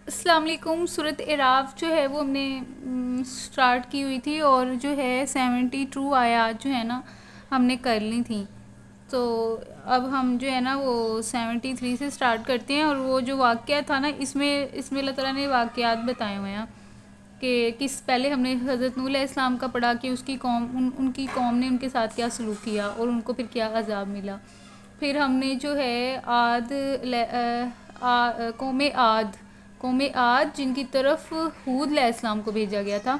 السلام علیکم۔ صورت اعراف جو ہے وہ ہم نے سٹارٹ کی ہوئی تھی اور جو ہے 72 آیات جو ہے نا ہم نے کر لی تھیں، تو اب ہم جو ہے نا وہ 73 سے سٹارٹ کرتے ہیں۔ اور وہ جو واقعہ تھا نا اس میں اللہ تعالیٰ نے واقعات بتائے ہوئے ہیں کہ پہلے ہم نے حضرت نوح علیہ السلام کا پڑھا کہ اس کی قوم ان کی قوم نے ان کے ساتھ کیا سلوک کیا اور ان کو پھر کیا عذاب ملا۔ پھر ہم نے جو ہے قوم عاد جن کی طرف ہود علیہ السلام کو بھیجا گیا تھا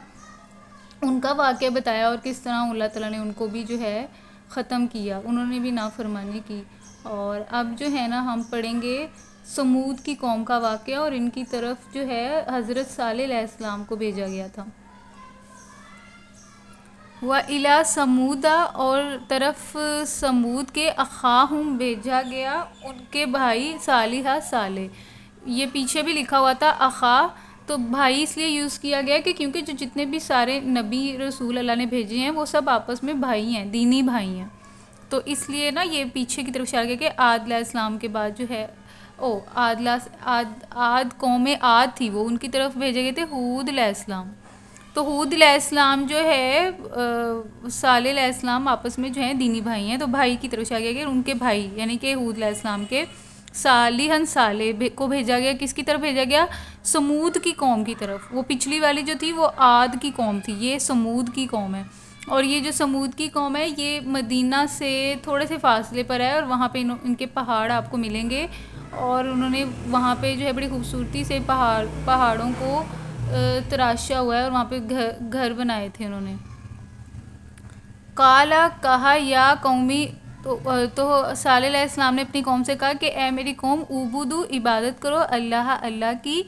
ان کا واقعہ بتایا، اور کس طرح اللہ تعالیٰ نے ان کو بھی جو ہے ختم کیا، انہوں نے بھی نافرمانی کی۔ اور اب جو ہے نا ہم پڑھیں گے سمود کی قوم کا واقعہ، اور ان کی طرف جو ہے حضرت صالح علیہ السلام کو بھیجا گیا تھا۔ وَإِلَىٰ سَمُودَ، اور طرف سمود کے اخاہم بھیجا گیا ان کے بھائی صالح۔ یہ پیچھے بھی لکھا ہوا تھا اخا، تو بھائی اس لیے یوز کیا گیا کہ کیونکہ جو جتنے بھی سارے نبی رسول اللہ نے بھیجے ہیں وہ سب آپس میں بھائی ہیں، دینی بھائی ہیں، تو اس لیے نا یہ پیچھے کی طرف اشارہ کیا کہ عاد علیہ السلام کے بعد جو ہے عاد قوم عاد تھی، وہ ان کی طرف بھیجے گئے تھے ہود علیہ السلام۔ تو ہود علیہ السلام جو ہے صالح علیہ السلام آپس میں جو ہیں دینی بھائی ہیں، تو بھائی کی طرف اشارہ کیا گیا، ان کے بھائی یعنی کہ ہود علیہ السلام کے صالح کو بھیجا گیا۔ کس کی طرف بھیجا گیا؟ سمود کی قوم کی طرف۔ وہ پچھلی والی جو تھی وہ عاد کی قوم تھی، یہ سمود کی قوم ہے۔ اور یہ جو سمود کی قوم ہے یہ مدینہ سے تھوڑے سے فاصلے پر ہے، اور وہاں پہ ان کے پہاڑ آپ کو ملیں گے، اور انہوں نے وہاں پہ جو ہے بڑی خوبصورتی سے پہاڑوں کو تراشا ہوا ہے، اور وہاں پہ گھر بنائے تھے انہوں نے۔ قالا، کہا، یا قومی، تو صالح علیہ السلام نے اپنی قوم سے کہا کہ اے میری قوم، عبودو، عبادت کرو، اللہ کی،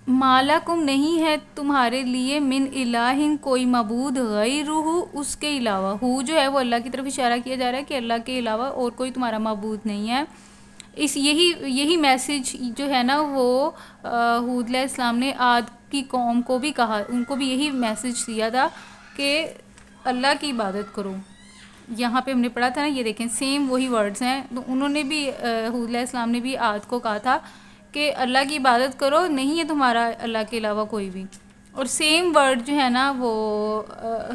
مالکم، نہیں ہے تمہارے لیے، من الہ، کوئی معبود، غیرہ، اس کے علاوہ۔ ہو جو ہے وہ اللہ کی طرف اشارہ کیا جا رہا ہے کہ اللہ کے علاوہ اور کوئی تمہارا معبود نہیں ہے۔ یہی میسج جو ہے نا وہ ہود علیہ السلام نے عاد کی قوم کو بھی کہا، ان کو بھی یہی میسج دیا تھا کہ اللہ کی عبادت کرو۔ یہاں پہ ہم نے پڑھا تھا نا، یہ دیکھیں سیم وہی ورڈز ہیں، تو انہوں نے بھی ہود علیہ السلام نے بھی عاد کو کہا تھا کہ اللہ کی عبادت کرو، نہیں ہے تمہارا اللہ کے علاوہ کوئی بھی۔ اور سیم ورڈ جو ہے نا وہ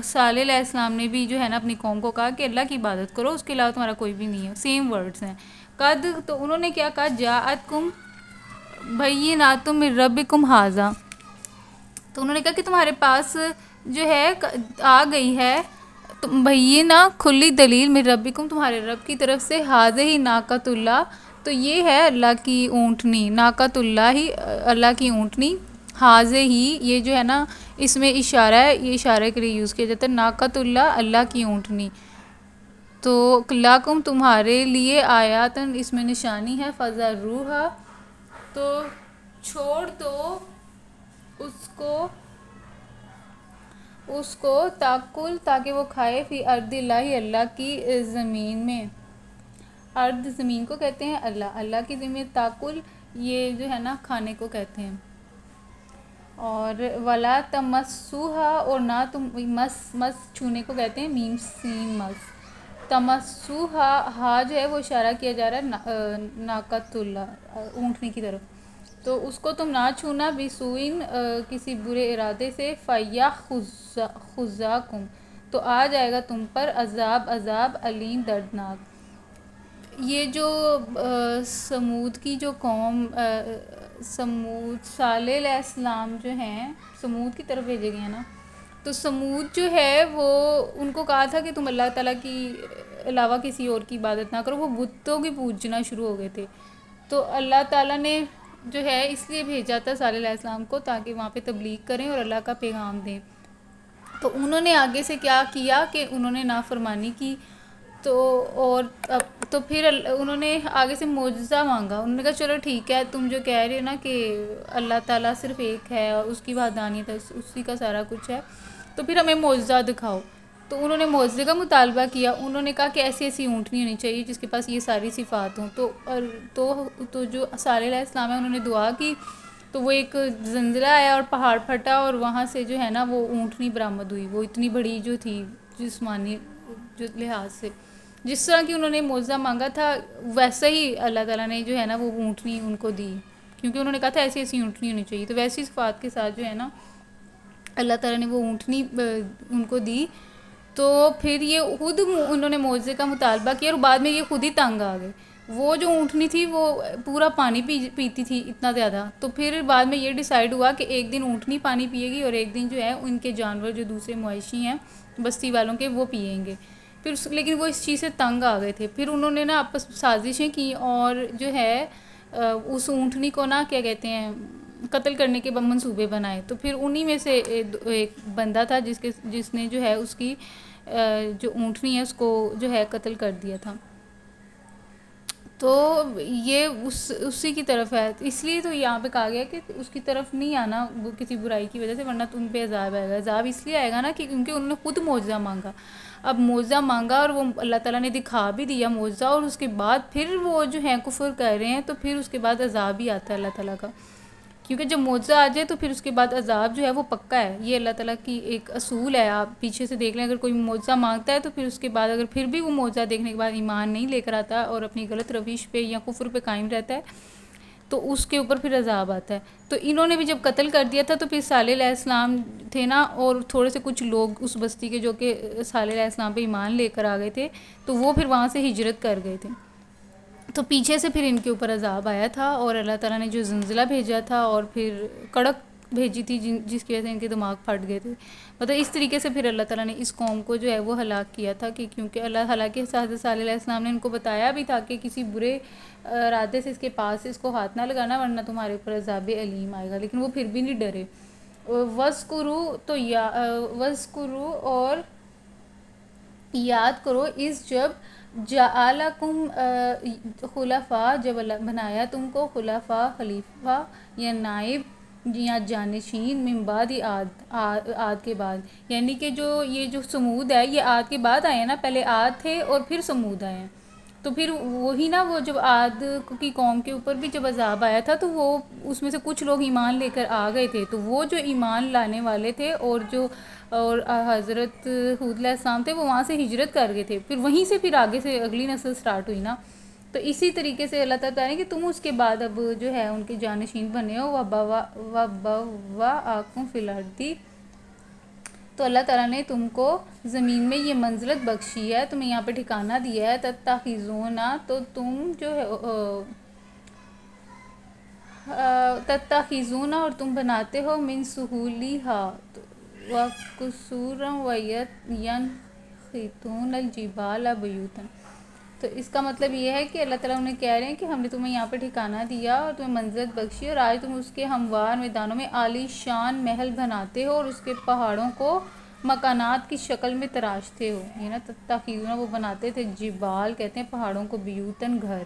صالح علیہ السلام نے بھی جو ہے نا اپنی قوم کو کہا کہ اللہ کی عبادت کرو، اس کے علاوہ تمہارا کوئی بھی نہیں ہے، سیم ورڈز ہیں۔ قد، تو انہوں نے کیا کہا، جاءتکم بینات من ربکم ھذا، تو انہوں نے کہا کہ تمہارے پاس جو ہے آ گئی ہے بینہ، کھلی دلیل، من ربکم، تمہارے رب کی طرف سے، ھذہ ناقۃ اللہ، تو یہ ہے اللہ کی اونٹنی، ناقۃ اللہ ہی، اللہ کی اونٹنی، ھذہ ہی، یہ جو ہے نا اس میں اشارہ ہے، یہ اشارے کے لیے یوز کیا جاتا ہے، ناقۃ اللہ، اللہ کی اونٹنی، تو لکم، تمہارے لیے، آیاتن، اس میں نشانی ہے، فذروھا، تو چھوڑ دو اس کو تاکل، تاکہ وہ کھائے، فی ارض اللہ، اللہ کی زمین میں، ارض زمین کو کہتے ہیں، اللہ کی زمین، تاکل یہ جو ہے نا کھانے کو کہتے ہیں۔ اور ولا تمسوہا، اور نہ تم، مس چھونے کو کہتے ہیں، میم سین مس، تمسوہا، ہا جو ہے وہ اشارہ کیا جا رہا ہے ناقۃ اللہ، اونٹنی کی طرف، تو اس کو تم نہ چھونا، بسوئن، کسی برے ارادے سے، فیاخذکم، تو آ جائے گا تم پر عذاب علیم، دردناک۔ یہ جو سمود کی جو قوم، صالح علیہ السلام جو ہیں سمود کی طرف بھیجے گئے ہیں نا، تو سمود جو ہے وہ ان کو کہا تھا کہ تم اللہ تعالیٰ کی علاوہ کسی اور کی عبادت نہ کرو، وہ بتوں کی پوجنا شروع ہو گئے تھے، تو اللہ تعالیٰ نے جو ہے اس لیے بھیجا تھا صالح علیہ السلام کو تاکہ وہاں پہ تبلیغ کریں اور اللہ کا پیغام دیں۔ تو انہوں نے آگے سے کیا کیا کہ انہوں نے نافرمانی کی، تو پھر انہوں نے آگے سے معجزہ مانگا، انہوں نے کہا چلو ٹھیک ہے، تم جو کہہ رہے ہو نا کہ اللہ تعالیٰ صرف ایک ہے اور اس کی وحدانیت ہے، اسی کا سارا کچھ ہے، تو پھر ہمیں معجزہ دکھاؤ۔ تو انہوں نے معجزے کا مطالبہ کیا، انہوں نے کہا کہ ایسی ایسی اونٹنی ہونی چاہیے جس کے پاس یہ ساری صفات ہوں، تو جو صالح علیہ السلام ہے انہوں نے دعا کی، تو وہ ایک زلزلہ آیا اور پہاڑ پھٹا، اور وہاں سے جو ہے نا وہ اونٹنی برآمد ہوئی، وہ اتنی بڑی جو تھی جسمانی جو لحاظ سے، جس طرح کی انہوں نے معجزہ مانگا تھا ویسا ہی اللہ تعالیٰ نے جو ہے نا وہ اونٹنی ان کو دی، کیونکہ انہوں نے کہا تھا ایسی ایسی اونٹنی ہونی چاہیے. تو ویسی صفات کے ساتھ جو ہے نا اللہ تعالیٰ نے وہ اونٹنی ان کو دی. تو پھر یہ خود انہوں نے معجزے کا مطالبہ کیا اور بعد میں یہ خود ہی تنگ آ گئے. وہ جو اونٹنی تھی وہ پورا پانی پیتی تھی اتنا زیادہ. تو پھر بعد میں یہ ڈیسائیڈ ہوا کہ ایک دن اونٹنی پانی پیے گی اور ایک دن جو ہے ان کے جانور جو دوسرے مویشی ہیں بستی والوں کے وہ پئیں گے. پھر لیکن وہ اس چیز سے تنگ آ گئے تھے. پھر انہوں نے نا آپس سازشیں کی اور جو ہے اس اونٹنی کو نا کیا کہتے ہیں قتل کرنے کے منصوبے بنائے. تو پھر انہی میں سے ایک بندہ تھا جس نے جو ہے اس کی جو اونٹنی ہے اس کو جو ہے قتل کر دیا تھا. تو یہ اسی کی طرف ہے. اس لیے تو یہاں پہ کہا گیا کہ اس کی طرف نہیں آنا وہ کسی برائی کی وجہ سے, ورنہ تو ان پہ عذاب آئے گا. عذاب اس لیے آئے گا نا کہ کیونکہ انہوں نے خود معجزہ مانگا. اب معجزہ مانگا اور وہ اللہ تعالیٰ نے دکھا بھی دیا معجزہ, اور اس کے بعد پھر وہ جو ہیں کفر کر رہے ہیں, تو پھر اس کے بعد عذاب ہی آتا ہے اللہ تعالیٰ کا. کیونکہ جب معجزہ آ جائے تو پھر اس کے بعد عذاب جو ہے وہ پکا ہے. یہ اللہ تعالیٰ کی ایک اصول ہے. آپ پیچھے سے دیکھ لیں, اگر کوئی معجزہ مانگتا ہے تو پھر اس کے بعد اگر پھر بھی وہ معجزہ دیکھنے کے بعد ایمان نہیں لے کر آتا اور اپنی غلط رویش پہ یا کفر پہ قائم رہتا ہے تو اس کے اوپر پھر عذاب آتا ہے. تو انہوں نے بھی جب قتل کر دیا تھا تو پھر صالح علیہ السلام تھے نا, اور تھوڑے سے کچھ لوگ اس بستی کے جو کہ صالح علیہ السلام پہ ایمان لے کر آ گئے تھے, تو وہ پھر وہاں سے ہجرت کر گئے تھے. تو پیچھے سے پھر ان کے اوپر عذاب آیا تھا, اور اللہ تعالیٰ نے جو زلزلہ بھیجا تھا اور پھر کڑک بھیجی تھی جس کی وجہ سے ان کے دماغ پھٹ گئے تھے. مطلب اس طریقے سے پھر اللہ تعالیٰ نے اس قوم کو جو ہے وہ ہلاک کیا تھا, کہ کیونکہ اللہ حالانکہ حضرت صالح علیہ السلام نے ان کو بتایا بھی تھا کہ کسی برے ارادے سے اس کے پاس سے اس کو ہاتھ نہ لگانا ورنہ تمہارے اوپر عذاب علیم آئے گا, لیکن وہ پھر بھی نہیں ڈرے. وَذْكُرُوا تو وَذْكُرُوا اور یاد کرو اس جب جعلکم خلفاء جب اللہ بنایا تم کو خلفاء خلیفہ یا نائب یا جانشین من بعد عاد کے بعد, یعنی کہ یہ جو سمود ہے یہ عاد کے بعد آئے ہیں نا, پہلے عاد تھے اور پھر سمود آئے ہیں. تو پھر وہی نا وہ جب عاد کی قوم کے اوپر بھی جب عذاب آیا تھا تو وہ اس میں سے کچھ لوگ ایمان لے کر آ گئے تھے. تو وہ جو ایمان لانے والے تھے اور حضرت ہود علیہ السلام تھے وہ وہاں سے ہجرت کر گئے تھے, پھر وہیں سے پھر آگے سے اگلی نسل سٹارٹ ہوئی نا. تو اسی طریقے سے اللہ تعالیٰ نے کہ تم اس کے بعد اب جو ہے ان کے جانشین بنے ہو. وَبَوَّأَكُمْ فِي الْأَرْضِ تو اللہ تعالیٰ نے تم کو زمین میں یہ منزلت بخشی ہے, تمہیں یہاں پہ ٹھکانہ دیا ہے. تَتَّخِذُونَ تو تم جو ہے تَتَّخِذُونَ اور تم بناتے ہو من سُهُولِهَا وَقُصُورًا وَيَنْحِتُونَ الْجِبَالَ بُيُوتًا. تو اس کا مطلب یہ ہے کہ اللہ تعالیٰ انہیں کہہ رہے ہیں کہ ہم نے تمہیں یہاں پہ ٹھکانہ دیا اور تمہیں منزلت بخشی, اور آج تم اس کے ہموار میدانوں میں عالی شان محل بناتے ہو اور اس کے پہاڑوں کو مکانات کی شکل میں تراشتے ہو. یہ نا تخیزون وہ بناتے تھے, جبال کہتے ہیں پہاڑوں کو, بیوتن گھر,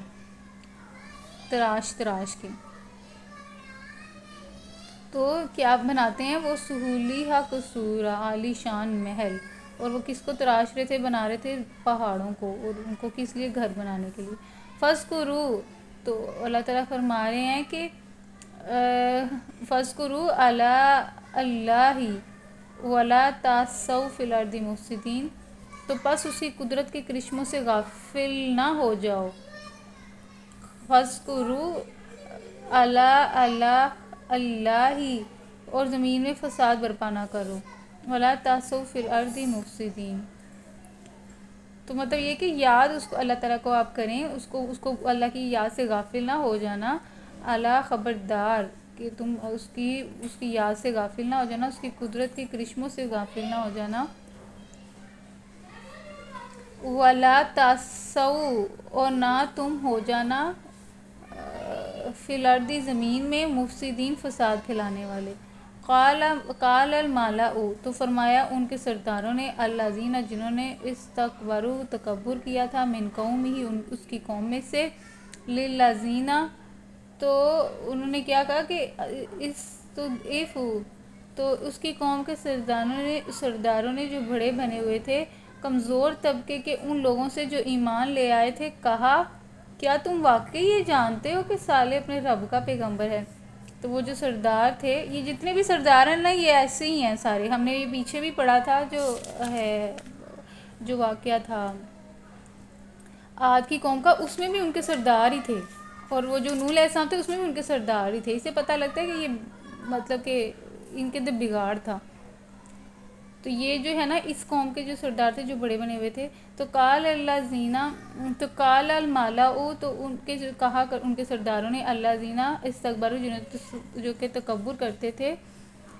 تراش کے. تو کیا بناتے ہیں وہ سہولیہ قصورا عالی شان محل, اور وہ کس کو تراش رہے تھے, بنا رہے تھے پہاڑوں کو, اور ان کو کس لیے گھر بنانے کے لیے. فَاذْكُرُوا تو اللہ تعالیٰ فرما رہے ہیں کہ فَاذْكُرُوا عَلَىٰ اللَّهِ وَلَا تَعْثَوْا فِي الْأَرْضِ مُفْسِدِينَ تو پس اسی قدرت کے کرشموں سے غافل نہ ہو جاؤ. فَاذْكُرُوا عَلَىٰ اللَّهِ اور زمین میں فساد برپا نہ کرو. وَلَا تَعْثَوْا فِي الْأَرْضِ مُفْسِدِينَ تو مطلب یہ کہ یاد اس کو اللہ تعالیٰ کو آپ کریں, اس کو اللہ کی یاد سے غافل نہ ہو جانا. اللہ خبردار کہ تم اس کی یاد سے غافل نہ ہو جانا, اس کی قدرت کے کرشموں سے غافل نہ ہو جانا. وَلَا تَعْثَوْا اور نہ تم ہو جانا فی الارض زمین میں مفسدین فساد پھیلانے والے. قال الملأ تو فرمایا ان کے سرداروں نے, الذین جنہوں نے استکبروا تکبر کیا تھا, من قومہ اس کی قوم میں سے, للذین تو انہوں نے کیا کہا کہ تو اس کی قوم کے سرداروں نے جو بڑے بنے ہوئے تھے کمزور طبقے کے ان لوگوں سے جو ایمان لے آئے تھے, کہا کیا تم واقعی یہ جانتے ہو کہ صالح اپنے رب کا پیغمبر ہے. تو وہ جو سردار تھے, یہ جتنے بھی سردار ہیں نا یہ ایسے ہی ہیں سارے, ہم نے یہ پیچھے بھی پڑھا تھا جو واقعہ تھا عاد کی قوم کا, اس میں بھی ان کے سردار ہی تھے. اور وہ جو نوح علیہ السلام تھے اس میں بھی ان کے سردار ہی تھے. اس سے پتہ لگتا ہے کہ یہ مطلب کہ ان کے اندر بگاڑ تھا. تو یہ جو ہے نا اس قوم کے جو سردار تھے جو بڑے بنے ہوئے تھے. تو قال اللہ زینہ تو قال المالا تو ان کے جو کہا ان کے سرداروں نے اللہ زینہ استکبروا جو کہ تکبر کرتے تھے,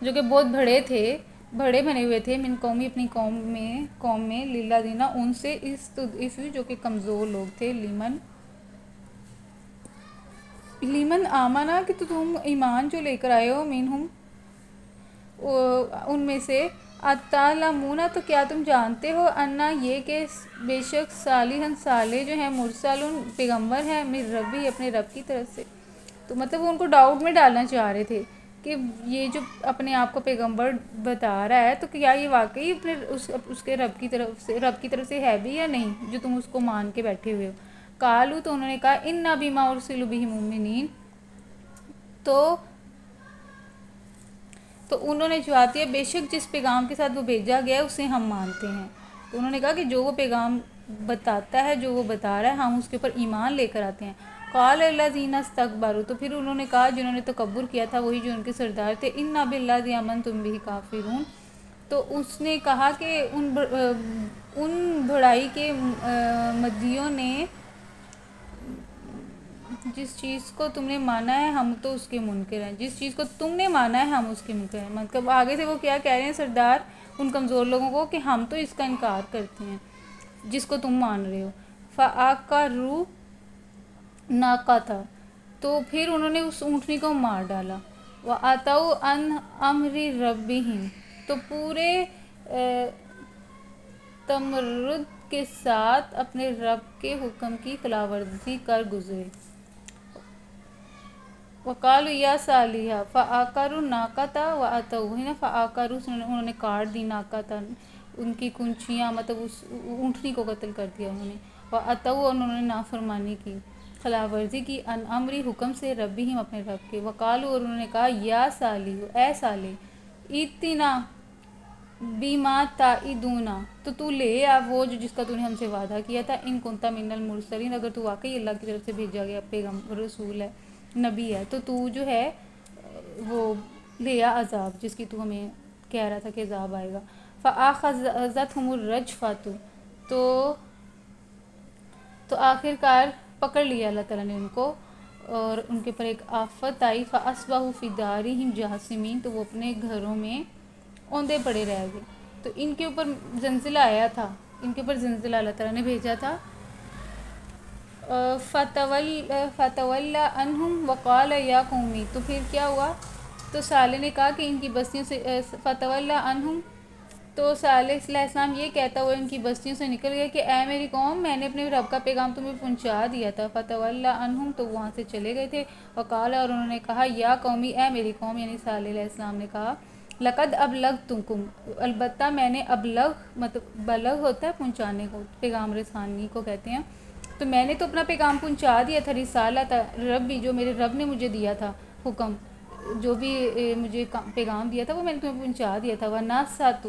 جو کہ بہت بڑے بنے ہوئے تھے, من قومی اپنی قوم میں للہ زینہ ان سے اس جو کہ کمزور لوگ تھے, لیمن آمنا کہ تم ایمان جو لے کر آئے ہو, منہم ان میں سے, اتعلمون تو کیا تم جانتے ہو, انا یہ کہ بے شک صالح جو ہیں مرسل پیغمبر ہیں, من ربی اپنے رب کی طرف سے. تو مطلب وہ ان کو ڈاؤٹ میں ڈالنا چاہ رہے تھے کہ یہ جو اپنے آپ کو پیغمبر بتا رہا ہے تو کیا یہ واقعی اپنے اس کے رب کی طرف سے ہے بھی یا نہیں جو تم اس کو مان کے بیٹھے ہوئے ہو. قالوا تو انہوں نے کہا انا بما ارسلوا بہ مؤمنین, تو انہوں نے جواب دیا بے شک جس پیغام کے ساتھ وہ بھیجا گیا اسے ہم مانتے ہیں. تو انہوں نے کہا کہ جو وہ پیغام بتاتا ہے, جو وہ بتا رہا ہے, ہم اس کے اوپر ایمان لے کر آتے ہیں. قال الذین استکبروا تو پھر انہوں نے کہا جنہوں نے تکبر کیا تھا, وہی جو ان کے سردار تھے, انا باللہ آمنتم بہ کافرون. تو اس نے کہا کہ ان بڑائی کے مدیوں نے جس چیز کو تم نے مانا ہے ہم تو اس کے منکر ہیں, جس چیز کو تم نے مانا ہے ہم اس کے منکر ہیں. مطلب آگے سے وہ کیا کہہ رہے ہیں سردار ان کمزور لوگوں کو کہ ہم تو اس کا انکار کرتے ہیں جس کو تم مان رہے ہو. فَعَقَرُوا نَاقَتَ تو پھر انہوں نے اس اونٹنی کو مار ڈالا. وَأَتَوْا عَنْ أَمْرِ رَبِّهِمْ تو پورے تمرد کے ساتھ اپنے رب کے حکم کی خلاف ورزی کر گزرے. وَقَالُوا يَا صَالِحُ فَعَقَرُوا النَّاقَةَ وَأَتَوْا فَعَقَرُوا انہوں نے کاٹ دی ناقتاً ان کی کنچیاں, مطلب اس اونٹنی کو قتل کر دیا انہوں نے. وَأَتَوْا انہوں نے نافرمانی کی, خلاف ورزی کی, ان امری حکم سے ربہم اپنے رب کے. وقالوا اور انہوں نے کہا یا صالح اے صالح ائتنا بما تعدنا تو لے آ وہ جس کا تو نے ہم سے وعدہ کیا تھا, ان کنت من المرسلین اگر تو واقعی اللہ کی طرف سے بھیجا گیا پیغمبر رسول ہے نبی ہے تو جو ہے وہ لے آ عذاب جس کی تو ہمیں کہہ رہا تھا کہ عذاب آئے گا. فآخذتہم الرجفۃ تو آخر کار پکڑ لیا اللہ تعالیٰ نے ان کو اور ان کے پر ایک آفت آئی. فاصبحوا فی دارہم جاثمین تو وہ اپنے گھروں میں اوندے پڑے رہ گئے. تو ان کے اوپر زلزلہ آیا تھا, ان کے اوپر زلزلہ اللہ تعالیٰ نے بھیجا تھا. فتولی عنہم وقال یا قومی تو پھر کیا ہوا, تو صالح نے کہا کہ ان کی بستیوں سے فتولی عنہم تو صالح علیہ السلام یہ کہتا ہوا ان کی بستیوں سے نکل گیا کہ اے میری قوم میں نے اپنے رب کا پیغام تمہیں پہنچا دیا تھا. فتولی عنہم تو وہاں سے چلے گئے تھے. وقال اور انہوں نے کہا یا قومی اے میری قوم, یعنی صالح علیہ السلام نے کہا لقد ابلغتکم البتہ میں نے ابلغ مطلب بلغ ہوتا ہے پہنچانے کو, پیغام رسانی کو کہتے ہیں, تو میں نے تو اپنا پیغام پہنچا دیا تھا. رسالت ربی جو میرے رب نے مجھے دیا تھا حکم, جو بھی مجھے پیغام دیا تھا وہ میں نے تمہیں پہنچا دیا تھا. ونصحت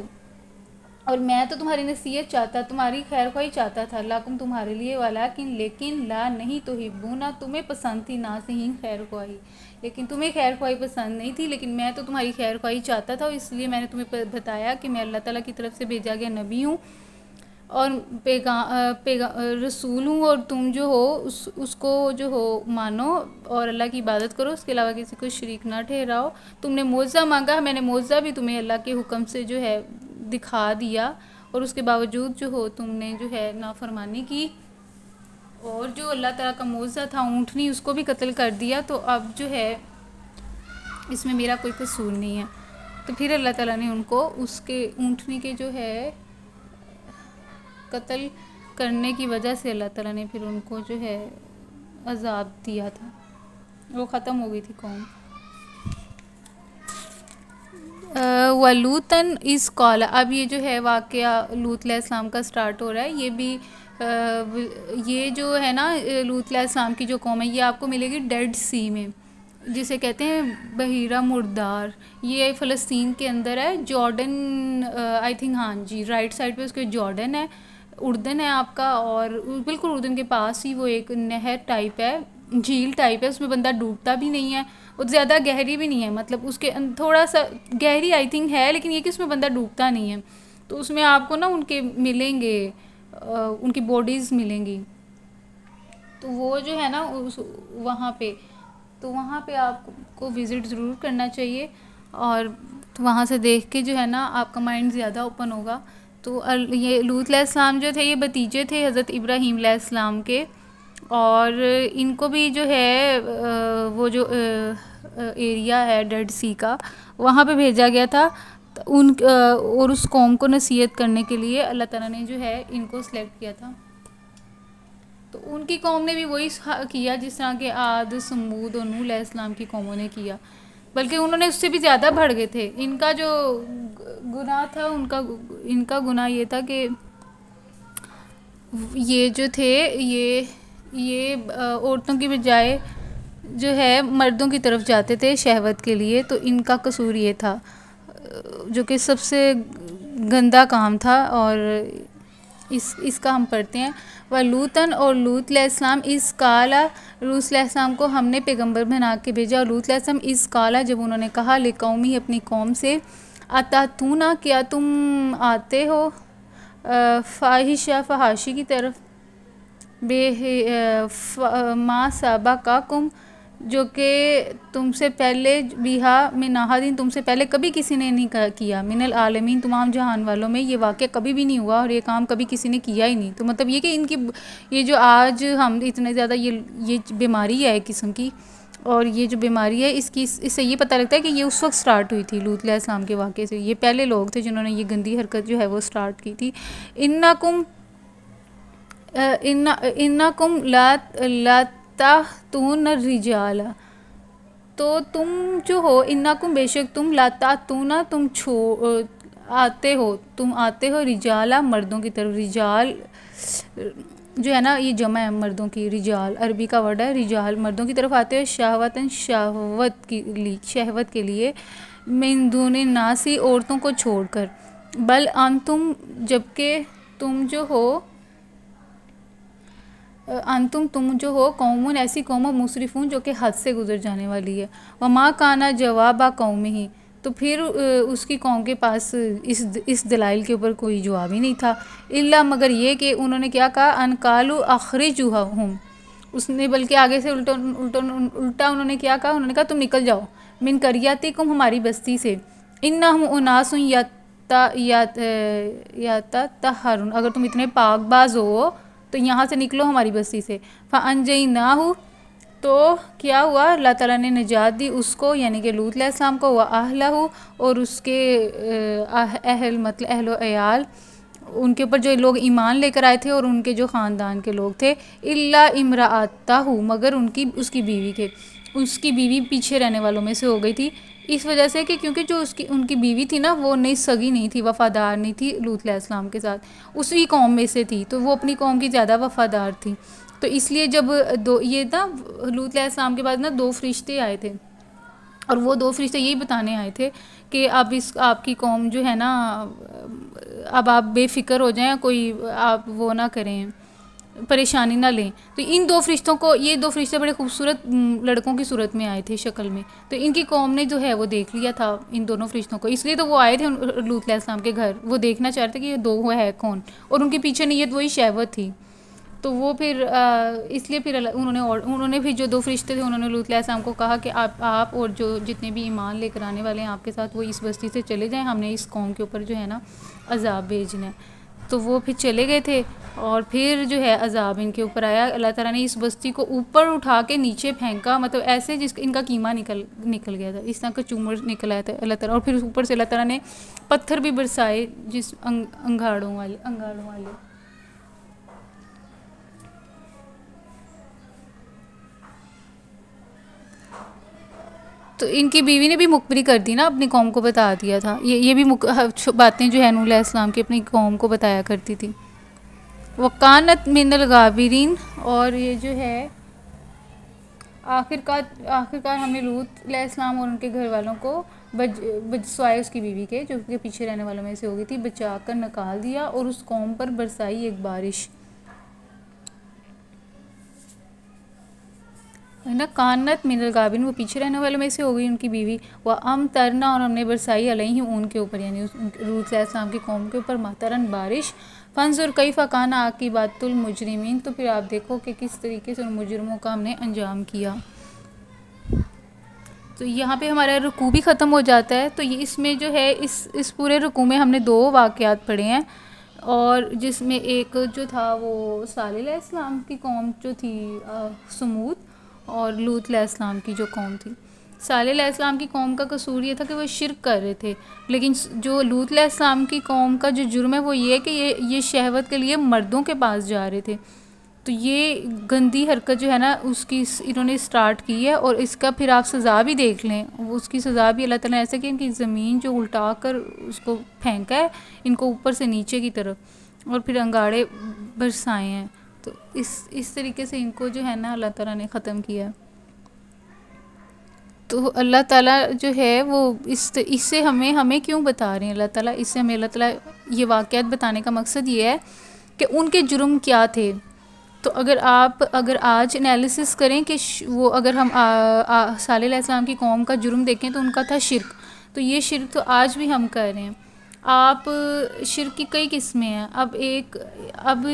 اور میں تو تمہاری نصیحت چاہتا, تمہاری خیر خواہی چاہتا تھا. لاکم تمہارے لیے, لیکن لا نہیں تحبون تمہیں پسند تھی ناصحین خیر خواہی, لیکن تمہیں خیر خواہی پسند نہیں تھی, لیکن میں تو تمہاری خیر خواہی چاہتا تھا, اس لیے میں نے تمہیں بتایا کہ میں اللہ تعالیٰ کی طرف سے بھیجا گیا نبی ہوں اور رسول ہوں, اور تم جو ہو اس کو جو ہو مانو اور اللہ کی عبادت کرو, اس کے علاوہ کسی کو شریک نہ ٹھہراؤ. تم نے معجزہ مانگا, میں نے معجزہ بھی تمہیں اللہ کے حکم سے جو ہے دکھا دیا, اور اس کے باوجود جو ہو تم نے جو ہے نافرمانی کی, اور جو اللہ تعالیٰ کا معجزہ تھا اونٹنی اس کو بھی قتل کر دیا. تو اب جو ہے اس میں میرا کوئی قصور نہیں ہے. تو پھر اللہ تعالیٰ نے ان کو اس کے اونٹنی کے جو ہے قتل کرنے کی وجہ سے اللہ تعالیٰ نے پھر ان کو جو ہے عذاب دیا تھا, وہ ختم ہو گئی تھی قوم. وَلُوطًا اِذْ قَالَ اب یہ جو ہے واقعہ لوط علیہ السلام کا سٹارٹ ہو رہا ہے. یہ بھی یہ جو ہے نا لوط علیہ السلام کی جو قوم ہے یہ آپ کو ملے گی ڈیڈ سی میں, جسے کہتے ہیں بحیرہ مردار. یہ فلسطین کے اندر ہے, جارڈن آئی تھنک, ہاں جی رائٹ سائڈ پہ اس کے اردن ہے آپ کا, اور بالکل اردن کے پاس ہی وہ ایک نہر ٹائپ ہے جھیل ٹائپ ہے، اس میں بندہ ڈوبتا بھی نہیں ہے، اور زیادہ گہری بھی نہیں ہے، مطلب اس کے تھوڑا سا گہری آئی تھنک ہے، لیکن یہ کہ اس میں بندہ ڈوبتا نہیں ہے. تو اس میں آپ کو نا ان کے ملیں گے، ان کی باڈیز ملیں گی. تو وہ جو ہے نا وہاں پہ آپ کو وزٹ ضرور کرنا چاہیے، اور وہاں سے دیکھ کے جو ہے نا آپ کا مائنڈ زیادہ اوپن ہوگا. تو یہ لوط علیہ السلام جو تھے یہ بھتیجے تھے حضرت ابراہیم علیہ السلام کے، اور ان کو بھی جو ہے وہ جو ایریا ہے ڈیڈ سی کا وہاں پہ بھیجا گیا تھا اور اس قوم کو نصیحت کرنے کے لیے اللہ تعالیٰ نے جو ہے ان کو سلیکٹ کیا تھا. تو ان کی قوم نے بھی وہی کیا جس طرح کہ عاد، سمود اور نوح علیہ السلام کی قوموں نے کیا، بلکہ انہوں نے اس سے بھی زیادہ بڑھ گئے تھے. ان کا جو گناہ تھا ان کا گناہ یہ تھا کہ یہ جو تھے یہ عورتوں کی بجائے جو ہے مردوں کی طرف جاتے تھے شہوت کے لیے. تو ان کا قصور یہ تھا جو کہ سب سے گندا کام تھا، اور اس کا ہم پڑھتے ہیں وَلُوطًا، اور لوط علیہ السلام اس کالا، لوط علیہ السلام کو ہم نے پیغمبر بنا کے بھیجا. اور لوط علیہ السلام اس کالا، جب انہوں نے کہا لقومی اپنی قوم سے، اتاتونا، کیا تم آتے ہو فاحشہ، فحاشی کی طرف، ما سبقکم، جو کہ تم سے پہلے بیہا من احد، تم سے پہلے کبھی کسی نے نہیں کیا، من العالمین، تمام جہان والوں میں یہ واقعہ کبھی بھی نہیں ہوا اور یہ کام کبھی کسی نے کیا ہی نہیں. تو مطلب یہ کہ ان کی یہ جو آج ہم اتنے زیادہ یہ بیماری ہے ایک قسم کی، اور یہ جو بیماری ہے اس سے یہ پتہ لگتا ہے کہ یہ اس وقت سٹارٹ ہوئی تھی لوط علیہ السلام کے واقعے سے. یہ پہلے لوگ تھے جنہوں نے یہ گندی حرکت جو ہے وہ سٹارٹ کی تھی. انکم لا تأتون الرجال، تو تم جو ہو، انکم بے شک تم، لا تأتون تم آتے ہو رجالا مردوں کی طرف. رجال جو ہے نا یہ جمع ہے مردوں کی، رجال عربی کا ورڈ ہے، رجال مردوں کی طرف آتے ہو، شہوت کے لیے، من دون الناس عورتوں کو چھوڑ کر، بل انتم جبکہ تم جو ہو قومون ایسی قوم مسرفون جو کہ حد سے گزر جانے والی ہے. وما کانا جواب قومہ، تو پھر اس کی قوم کے پاس اس دلائل کے اوپر کوئی جواب ہی نہیں تھا، الا مگر یہ کہ انہوں نے کیا کہا، ان قالوا اخرجوہم، اس نے بلکہ آگے سے الٹا انہوں نے کیا کہا، انہوں نے کہا تم نکل جاؤ، من قریتکم ہماری بستی سے، انہم اناس یتطہرون، اگر تم اتنے پاک باز ہو تو یہاں سے نکلو ہماری بستی سے. فانجیناہ، تو کیا ہوا، اللہ تعالیٰ نے نجات دی اس کو یعنی کہ لوط علیہ السلام کو، وَأَهْلَهُ، اور اس کے اہل مطلب اہل و عیال، ان کے اوپر جو لوگ ایمان لے کر آئے تھے اور ان کے جو خاندان کے لوگ تھے، الا امرأتہ، مگر اس کی بیوی پیچھے رہنے والوں میں سے ہو گئی تھی، اس وجہ سے کہ کیونکہ جو ان کی بیوی تھی نا وہ سگی نہیں تھی، وفادار نہیں تھی لوط علیہ السلام کے ساتھ، اسی قوم میں سے تھی، تو وہ اپنی قوم کی زیادہ وفادار تھی. تو اس لیے جب یہ نا لوط علیہ السلام کے بعد نا 2 فرشتے آئے تھے، اور وہ 2 فرشتے یہی بتانے آئے تھے کہ اب آپ کی قوم جو ہے نا، اب آپ بے فکر ہو جائیں، کوئی آپ وہ نہ کریں، پریشانی نہ لیں. تو ان 2 فرشتوں کو، یہ 2 فرشتے بڑے خوبصورت لڑکوں کی صورت میں آئے تھے شکل میں، تو ان کی قوم نے جو ہے وہ دیکھ لیا تھا ان دونوں فرشتوں کو، اس لیے تو وہ آئے تھے لوط علیہ السلام کے گھر، وہ دیکھنا چاہتے کہ یہ 2 ہے کون، اور ان کے پیچھے نیت وہی شہوت تھی. تو وہ پھر اس لیے پھر انہوں نے بھی جو 2 فرشتے تھے انہوں نے لوط علیہ السلام کو کہا کہ آپ اور جو جتنے بھی ایمان لے کر آنے والے ہیں آپ کے ساتھ، وہ اس بستی سے چلے جائیں، ہم نے اس قوم کے اوپر جو ہے نا عذاب بھیجنا ہے. تو وہ پھر چلے گئے تھے، اور پھر جو ہے عذاب ان کے اوپر آیا. اللہ تعالیٰ نے اس بستی کو اوپر اٹھا کے نیچے پھینکا، مطلب ایسے ان کا کیما نکل گیا تھا، اس طرح کا چومر نکل آیا تھا اللہ تعالیٰ. اور پھر اوپر سے اللہ تعالیٰ نے پتھر بھی برسائے جس انگاروں والے. تو ان کی بیوی نے بھی مخبری کر دی نا، اپنی قوم کو بتا دیا تھا، یہ بھی باتیں جو ہے نوح علیہ السلام کی اپنی قوم کو بتایا کرتی تھی. وَقَانَتْ مِنَ الْغَابِرِينَ، اور یہ جو ہے آخرکار ہم نے لوط علیہ السلام اور ان کے گھر والوں کو سوائے اس کی بیوی کے جو کہ پیچھے رہنے والوں میں سے ہو گئی تھی، بچا کر نکال دیا، اور اس قوم پر برسائی ایک بارش. نا کانت من الغابرین، وہ پیچھے رہنے والوں میں سے ہو گئی ان کی بیوی، وَأَمْطَرْنَا، اور ہم نے برسائی علیہم ان کے اوپر، یعنی لوط علیہ السلام کی قوم کے اوپر، مطرن بارش، فانظر کیف کان عاقبۃ المجرمین، تو پھر آپ دیکھو کہ کس طریقے سے ان مجرموں کا ہم نے انجام کیا۔ تو یہاں پہ ہمارا رکوع بھی ختم ہو جاتا ہے۔ تو یہ اس میں جو ہے اس پورے رکوع میں ہم نے 2 واقعات پڑھے ہیں، اور جس میں ایک جو تھا وہ صالح علیہ السلام کی قوم جو تھی سمود، اور لوط علیہ السلام کی جو قوم تھی۔ صالح علیہ السلام کی قوم کا قصور یہ تھا کہ وہ شرک کر رہے تھے، لیکن جو لوط علیہ السلام کی قوم کا جو جرم ہے وہ یہ ہے کہ یہ شہوت کے لیے مردوں کے پاس جا رہے تھے۔ تو یہ گندی حرکت جو ہے نا اس کی انہوں نے سٹارٹ کی ہے، اور اس کا پھر آپ سزا بھی دیکھ لیں، اس کی سزا بھی اللہ تعالیٰ نے ایسا کہ ان کی زمین جو الٹا کر اس کو پھینکا ہے ان کو اوپر سے نیچے کی طرف، اور پھر انگارے برسائے ہیں۔ تو اس طریقے سے ان کو جو ہے نا اللہ تعالیٰ نے ختم کیا ہے۔ تو اللہ تعالیٰ جو ہے وہ اس سے ہمیں کیوں بتا رہے ہیں اللہ تعالیٰ، اس سے ہمیں اللہ تعالیٰ یہ واقعات بتانے کا مقصد یہ ہے کہ ان کے جرم کیا تھے۔ تو اگر آج انالیسس کریں کہ وہ اگر ہم صالح علیہ السلام کی قوم کا جرم دیکھیں تو ان کا تھا شرک، تو یہ شرک تو آج بھی ہم کر رہے ہیں۔ آپ شرک کی کئی قسمیں ہیں۔ اب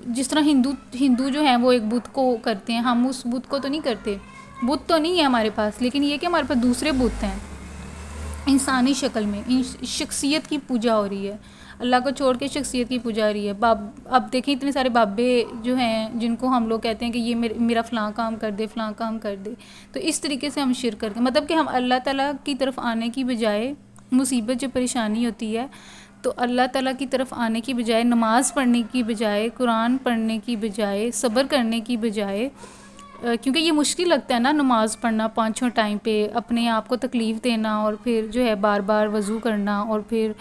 جس طرح ہندو جو ہیں وہ ایک بت کو کرتے ہیں، ہم اس بت کو تو نہیں کرتے، بت تو نہیں ہے ہمارے پاس، لیکن یہ کہ ہمارے پاس دوسرے بت ہیں انسانی شکل میں، شخصیت کی پوجا ہو رہی ہے، اللہ کو چھوڑ کے شخصیت کی پوجا ہو رہی ہے۔ اب دیکھیں اتنے سارے بابے جو ہیں جن کو ہم لوگ کہتے ہیں کہ یہ میرا فلاں کام کر دے، فلاں کام کر دے، تو اس طریقے سے ہم شرک کرتے ہیں، مطلب کہ ہم اللہ تعالیٰ کی طرف آنے کی بجائے، مصیبت جو پریشانی ہوتی ہے تو اللہ تعالیٰ کی طرف آنے کی بجائے، نماز پڑھنے کی بجائے، قرآن پڑھنے کی بجائے، صبر کرنے کی بجائے، کیونکہ یہ مشکل لگتا ہے نا نماز پڑھنا 5 ٹائم پہ، اپنے آپ کو تکلیف دینا، اور پھر جو ہے بار بار وضو کرنا، اور پھر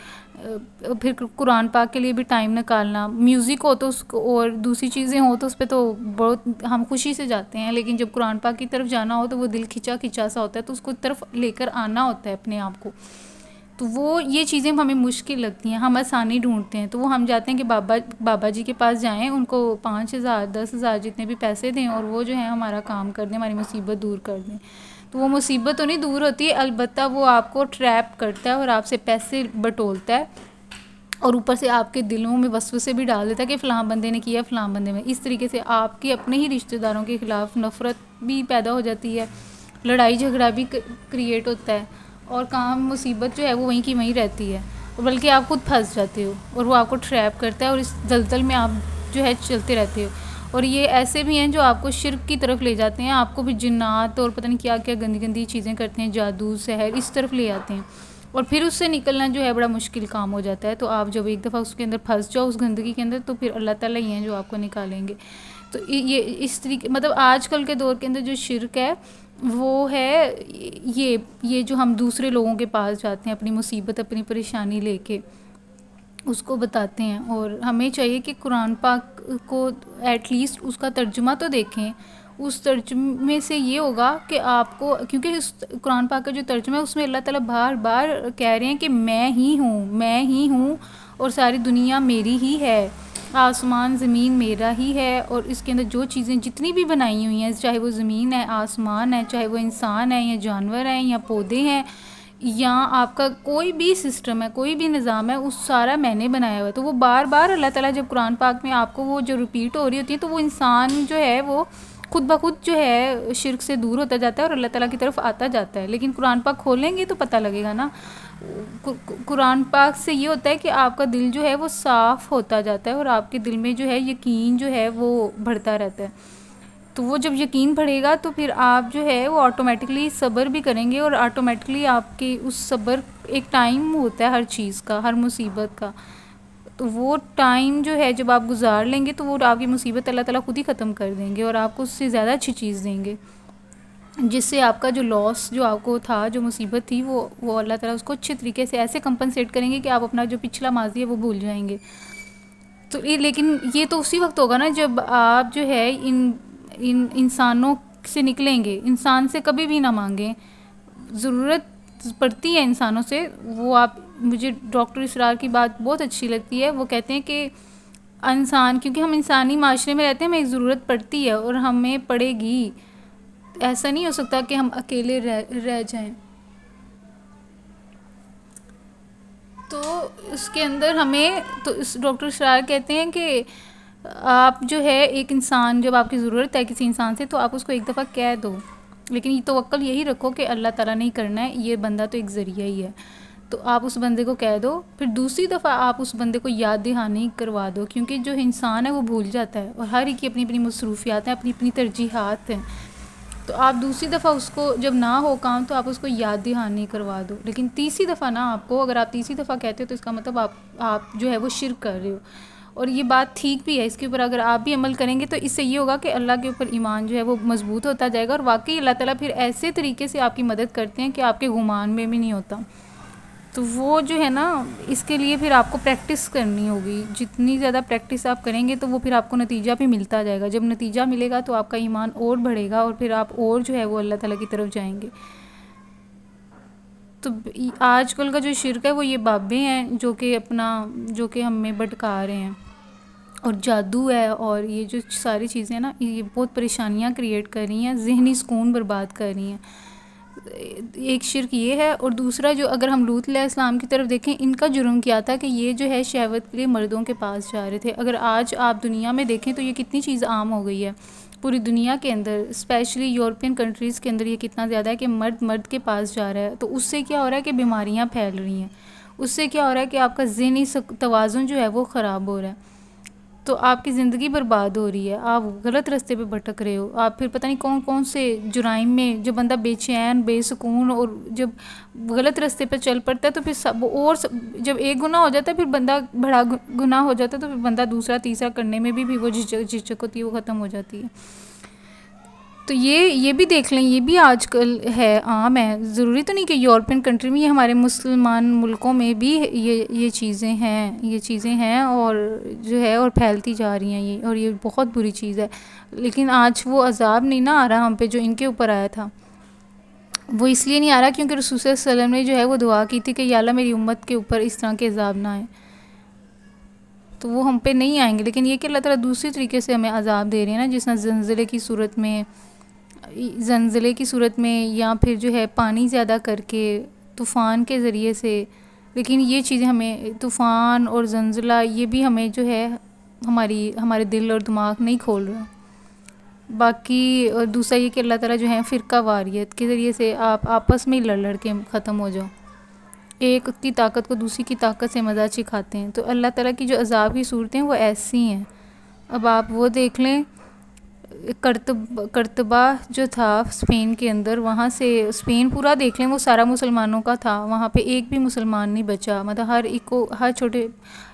قرآن پاک کے لیے بھی ٹائم نکالنا، میوزک ہو تو اس کو اور دوسری چیزیں ہوں تو اس پہ تو بہت ہم خوشی سے جاتے ہیں، لیکن جب قرآن پاک کی طرف جانا ہو تو وہ دل کھچا سا ہوتا ہے، تو اس کو طرف لے کر آنا ہوتا ہے اپنے آپ کو، تو وہ یہ چیزیں ہمیں مشکل لگتی ہیں، ہم آسانی ڈھونڈتے ہیں، تو وہ ہم جاتے ہیں کہ بابا جی کے پاس جائیں، ان کو 5,000 10,000 جتنے بھی پیسے دیں، اور وہ جو ہے ہمارا کام کر دیں، ہماری مصیبت دور کر دیں۔ تو وہ مصیبت تو نہیں دور ہوتی، البتہ وہ آپ کو ٹریپ کرتا ہے اور آپ سے پیسے بٹولتا ہے، اور اوپر سے آپ کے دلوں میں وسوسے بھی ڈال دیتا ہے کہ فلاں بندے نے کیا، فلاں بندے میں، اس طریقے سے آپ کے اپنے ہی رشتہ داروں کے خلاف نفرت بھی پیدا ہو جاتی ہے، لڑائی جھگڑا بھی کریٹ ہوتا ہے، اور کام مصیبت جو ہے وہ وہیں کی وہیں رہتی ہے، بلکہ آپ خود پھنس جاتے ہو، اور وہ آپ کو ٹریپ کرتا ہے، اور اس دلدل میں آپ جو ہے چلتے رہتے ہو۔ اور یہ ایسے بھی ہیں جو آپ کو شرک کی طرف لے جاتے ہیں، آپ کو بھی جنات اور پتہ نہیں کیا کیا گندی گندی چیزیں کرتے ہیں، جادو سحر اس طرف لے آتے ہیں، اور پھر اس سے نکلنا جو ہے بڑا مشکل کام ہو جاتا ہے۔ تو آپ جب ایک دفعہ اس کے اندر پھنس جاؤ، اس گندگی کے اندر، تو پھر اللہ تعالیٰ ہی ہیں جو آپ کو نکالیں گے۔ تو یہ اس طریقے، مطلب آج کل کے دور کے اندر جو شرک ہے وہ ہے یہ جو ہم دوسرے لوگوں کے پاس جاتے ہیں اپنی مصیبت، اپنی پریشانی لے کے اس کو بتاتے ہیں، اور ہمیں چاہیے کہ قرآن پاک کو ایٹ لیسٹ اس کا ترجمہ تو دیکھیں، اس ترجمے سے یہ ہوگا کہ آپ کو، کیونکہ اس قرآن پاک کا جو ترجمہ ہے اس میں اللہ تعالیٰ بار بار کہہ رہے ہیں کہ میں ہی ہوں اور ساری دنیا میری ہی ہے، آسمان زمین میرا ہی ہے، اور اس کے اندر جو چیزیں جتنی بھی بنائی ہوئی ہیں، چاہے وہ زمین ہے، آسمان ہے، چاہے وہ انسان ہے یا جانور ہیں یا پودے ہیں، یا آپ کا کوئی بھی سسٹم ہے، کوئی بھی نظام ہے، اس سارا میں نے بنایا ہوا ہے۔ تو وہ بار بار اللہ تعالیٰ جب قرآن پاک میں آپ کو وہ جو ریپیٹ ہو رہی ہوتی ہے، تو وہ انسان جو ہے وہ خود بخود جو ہے شرک سے دور ہوتا جاتا ہے اور اللہ تعالیٰ کی طرف آتا جاتا ہے۔ لیکن قرآن پاک کھولیں گے تو پتہ لگے گا نا، قرآن پاک سے یہ ہوتا ہے کہ آپ کا دل جو ہے وہ صاف ہوتا جاتا ہے، اور آپ کے دل میں جو ہے یقین جو ہے وہ بڑھتا رہتا ہے۔ تو وہ جب یقین بڑھے گا تو پھر آپ جو ہے وہ آٹومیٹکلی صبر بھی کریں گے، اور آٹومیٹکلی آپ کے اس صبر، ایک ٹائم ہوتا ہے ہر چیز کا، ہر مصیبت کا، تو وہ ٹائم جو ہے جب آپ گزار لیں گے تو وہ آپ کی مصیبت اللہ تعالیٰ خود ہی ختم کر دیں گے، اور آپ کو اس سے زیادہ اچھی چیز دیں گے، جس سے آپ کا جو لاس جو آپ کو تھا، جو مصیبت تھی، وہ اللہ تعالیٰ اس کو اچھے طریقے سے ایسے کمپنسیٹ کریں گے کہ آپ اپنا جو پچھلا ماضی ہے وہ بھول جائیں گے۔ تو لیکن یہ تو اسی وقت ہوگا نا جب آپ جو ہے ان انسانوں سے نکلیں گے، انسان سے کبھی بھی نہ مانگیں، ضرورت پڑتی ہے انسانوں سے، وہ آپ، مجھے ڈاکٹر اسرار کی بات بہت اچھی لگتی ہے، وہ کہتے ہیں کہ انسان، کیونکہ ہم انسانی معاشرے میں رہتے ہیں، ہمیں ایک ضرورت پڑتی ہے اور ہمیں پڑے گی، ایسا نہیں ہو سکتا کہ ہم اکیلے رہ جائیں. تو اس کے اندر ہمیں تو اس ڈاکٹر اسرار کہتے ہیں کہ آپ جو ہے ایک انسان جب آپ کی ضرورت ہے کسی انسان سے تو آپ اس کو ایک دفعہ کہہ دو، لیکن یہ توکل یہی رکھو کہ اللہ تعالیٰ نے ہی کرنا ہے، یہ بندہ تو ایک ذریعہ ہی ہے. تو آپ اس بندے کو کہہ دو، پھر دوسری دفعہ آپ اس بندے کو یاد دہانی کروا دو، کیونکہ جو انسان ہے وہ بھول جاتا ہے اور ہر ایک کی اپنی اپنی مصروفیات ہیں، اپنی اپنی ترجیحات ہیں. تو آپ دوسری دفعہ اس کو جب نہ ہو کام تو آپ اس کو یاد دہانی کروا دو، لیکن تیسری دفعہ نہ. آپ کو اگر آپ تیسری دفعہ کہتے ہو تو اس کا مطلب آپ جو ہے وہ شرک کر رہے ہو، اور یہ بات ٹھیک بھی ہے. اس کے اوپر اگر آپ بھی عمل کریں گے تو اس سے یہ ہوگا کہ اللہ کے اوپر ایمان جو ہے وہ مضبوط ہوتا جائے گا، اور واقعی اللہ تعالیٰ پھر ایسے طریقے سے آپ کی مدد کرتے ہیں کہ آپ کے گمان میں بھی نہیں ہوتا. تو وہ جو ہے نا، اس کے لیے پھر آپ کو پریکٹس کرنی ہوگی. جتنی زیادہ پریکٹس آپ کریں گے تو وہ پھر آپ کو نتیجہ بھی ملتا جائے گا. جب نتیجہ ملے گا تو آپ کا ایمان اور بڑھے گا، اور پھر آپ اور جو ہے وہ اللہ تعالیٰ کی طرف جائیں گے. تو آج کل کا جو شرک ہے وہ یہ بابے ہیں جو کہ ہم میں بھٹکا رہے ہیں، اور جادو ہے، اور یہ جو ساری چیزیں ہیں نا، یہ بہت پریشانیاں کریٹ کر رہی ہیں، ذہنی سکون برباد کر رہی ہیں. ایک شرک یہ ہے، اور دوسرا جو اگر ہم لوط علیہ السلام کی طرف دیکھیں، ان کا جرم کیا تھا کہ یہ جو ہے شہوت کے لیے مردوں کے پاس جا رہے تھے. اگر آج آپ دنیا میں دیکھیں تو یہ کتنی چیز عام ہو گئی ہے پوری دنیا کے اندر، اسپیشلی یورپین کنٹریز کے اندر یہ کتنا زیادہ ہے کہ مرد کے پاس جا رہا ہے. تو اس سے کیا ہو رہا ہے کہ بیماریاں پھیل رہی ہیں، اس سے کیا ہو رہا ہے کہ آپ کا ذہنی توازن جو ہے وہ خراب ہو رہا ہے. تو آپ کی زندگی برباد ہو رہی ہے، آپ غلط راستے پہ بھٹک رہے ہو. آپ پھر پتہ نہیں کون کون سے جرائم میں جو بندہ بے چین بے سکون، اور جب غلط راستے پہ چل پڑتا ہے تو پھر جب ایک گناہ ہو جاتا ہے پھر بندہ بڑا گناہ ہو جاتا ہے، تو پھر بندہ دوسرا تیسرا کرنے میں بھی وہ جھجک ہوتی ہے، وہ ختم ہو جاتی ہے. تو یہ بھی دیکھ لیں، یہ بھی آج کل ہے، عام ہے. ضروری تو نہیں کہ یورپین کنٹری میں، یہ ہمارے مسلمان ملکوں میں بھی یہ چیزیں ہیں اور جو ہے اور پھیلتی جا رہی ہیں یہ، اور یہ بہت بری چیز ہے. لیکن آج وہ عذاب نہیں نہ آ رہا ہم پہ جو ان کے اوپر آیا تھا. وہ اس لیے نہیں آ رہا کیونکہ رسول صلی اللہ علیہ وسلم نے جو ہے وہ دعا کی تھی کہ یا اللہ میری امت کے اوپر اس طرح کے عذاب نہ آئیں. تو وہ ہم پہ نہیں آئیں گے، لیکن یہ کہ اللہ تعالیٰ دوسری طریقے سے ہمیں عذاب دے رہے ہیں نا، جس طرح زلزلے کی صورت میں یا پھر جو ہے پانی زیادہ کر کے، طوفان کے ذریعے سے. لیکن یہ چیزیں ہمیں، طوفان اور زلزلہ، یہ بھی ہمیں جو ہے ہمارے دل اور دماغ نہیں کھول رہا. باقی دوسرا یہ کہ اللہ تعالیٰ جو ہے فرقہ واریت کے ذریعے سے آپ آپس میں لڑ کے ختم ہو جاؤ. ایک کی طاقت کو دوسری کی طاقت سے مزہ چکھاتے ہیں. تو اللہ تعالیٰ کی جو عذاب کی صورتیں وہ ایسی ہیں. اب آپ وہ دیکھ لیں، کرتبہ جو تھا اسپین کے اندر، وہاں سے اسپین پورا دیکھ لیں، وہ سارا مسلمانوں کا تھا. وہاں پہ ایک بھی مسلمان نہیں بچا، مطلب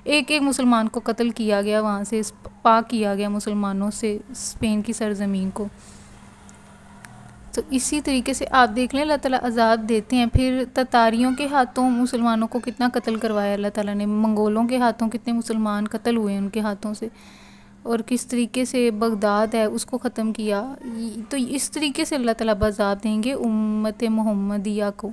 ایک مسلمان کو قتل کیا گیا، وہاں سے پاک کیا گیا مسلمانوں سے اسپین کی سرزمین کو. تو اسی طریقے سے آپ دیکھ لیں اللہ تعالیٰ عذاب دیتے ہیں. پھر تتاریوں کے ہاتھوں مسلمانوں کو کتنا قتل کروایا اللہ تعالیٰ نے، منگولوں کے ہاتھوں کتنے مسلمان قتل ہوئے ان کے ہاتھوں سے، اور کس طریقے سے بغداد ہے اس کو ختم کیا. تو اس طریقے سے اللہ تعالیٰ عذاب دیں گے امت محمدیہ کو.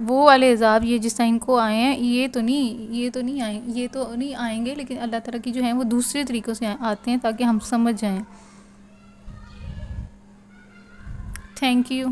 وہ والے عذاب یہ جس طرح ان کو آئے ہیں یہ تو نہیں آئیں گے، لیکن اللہ تعالیٰ کی جو ہیں وہ دوسرے طریقوں سے آتے ہیں تاکہ ہم سمجھ جائیں. Thank you.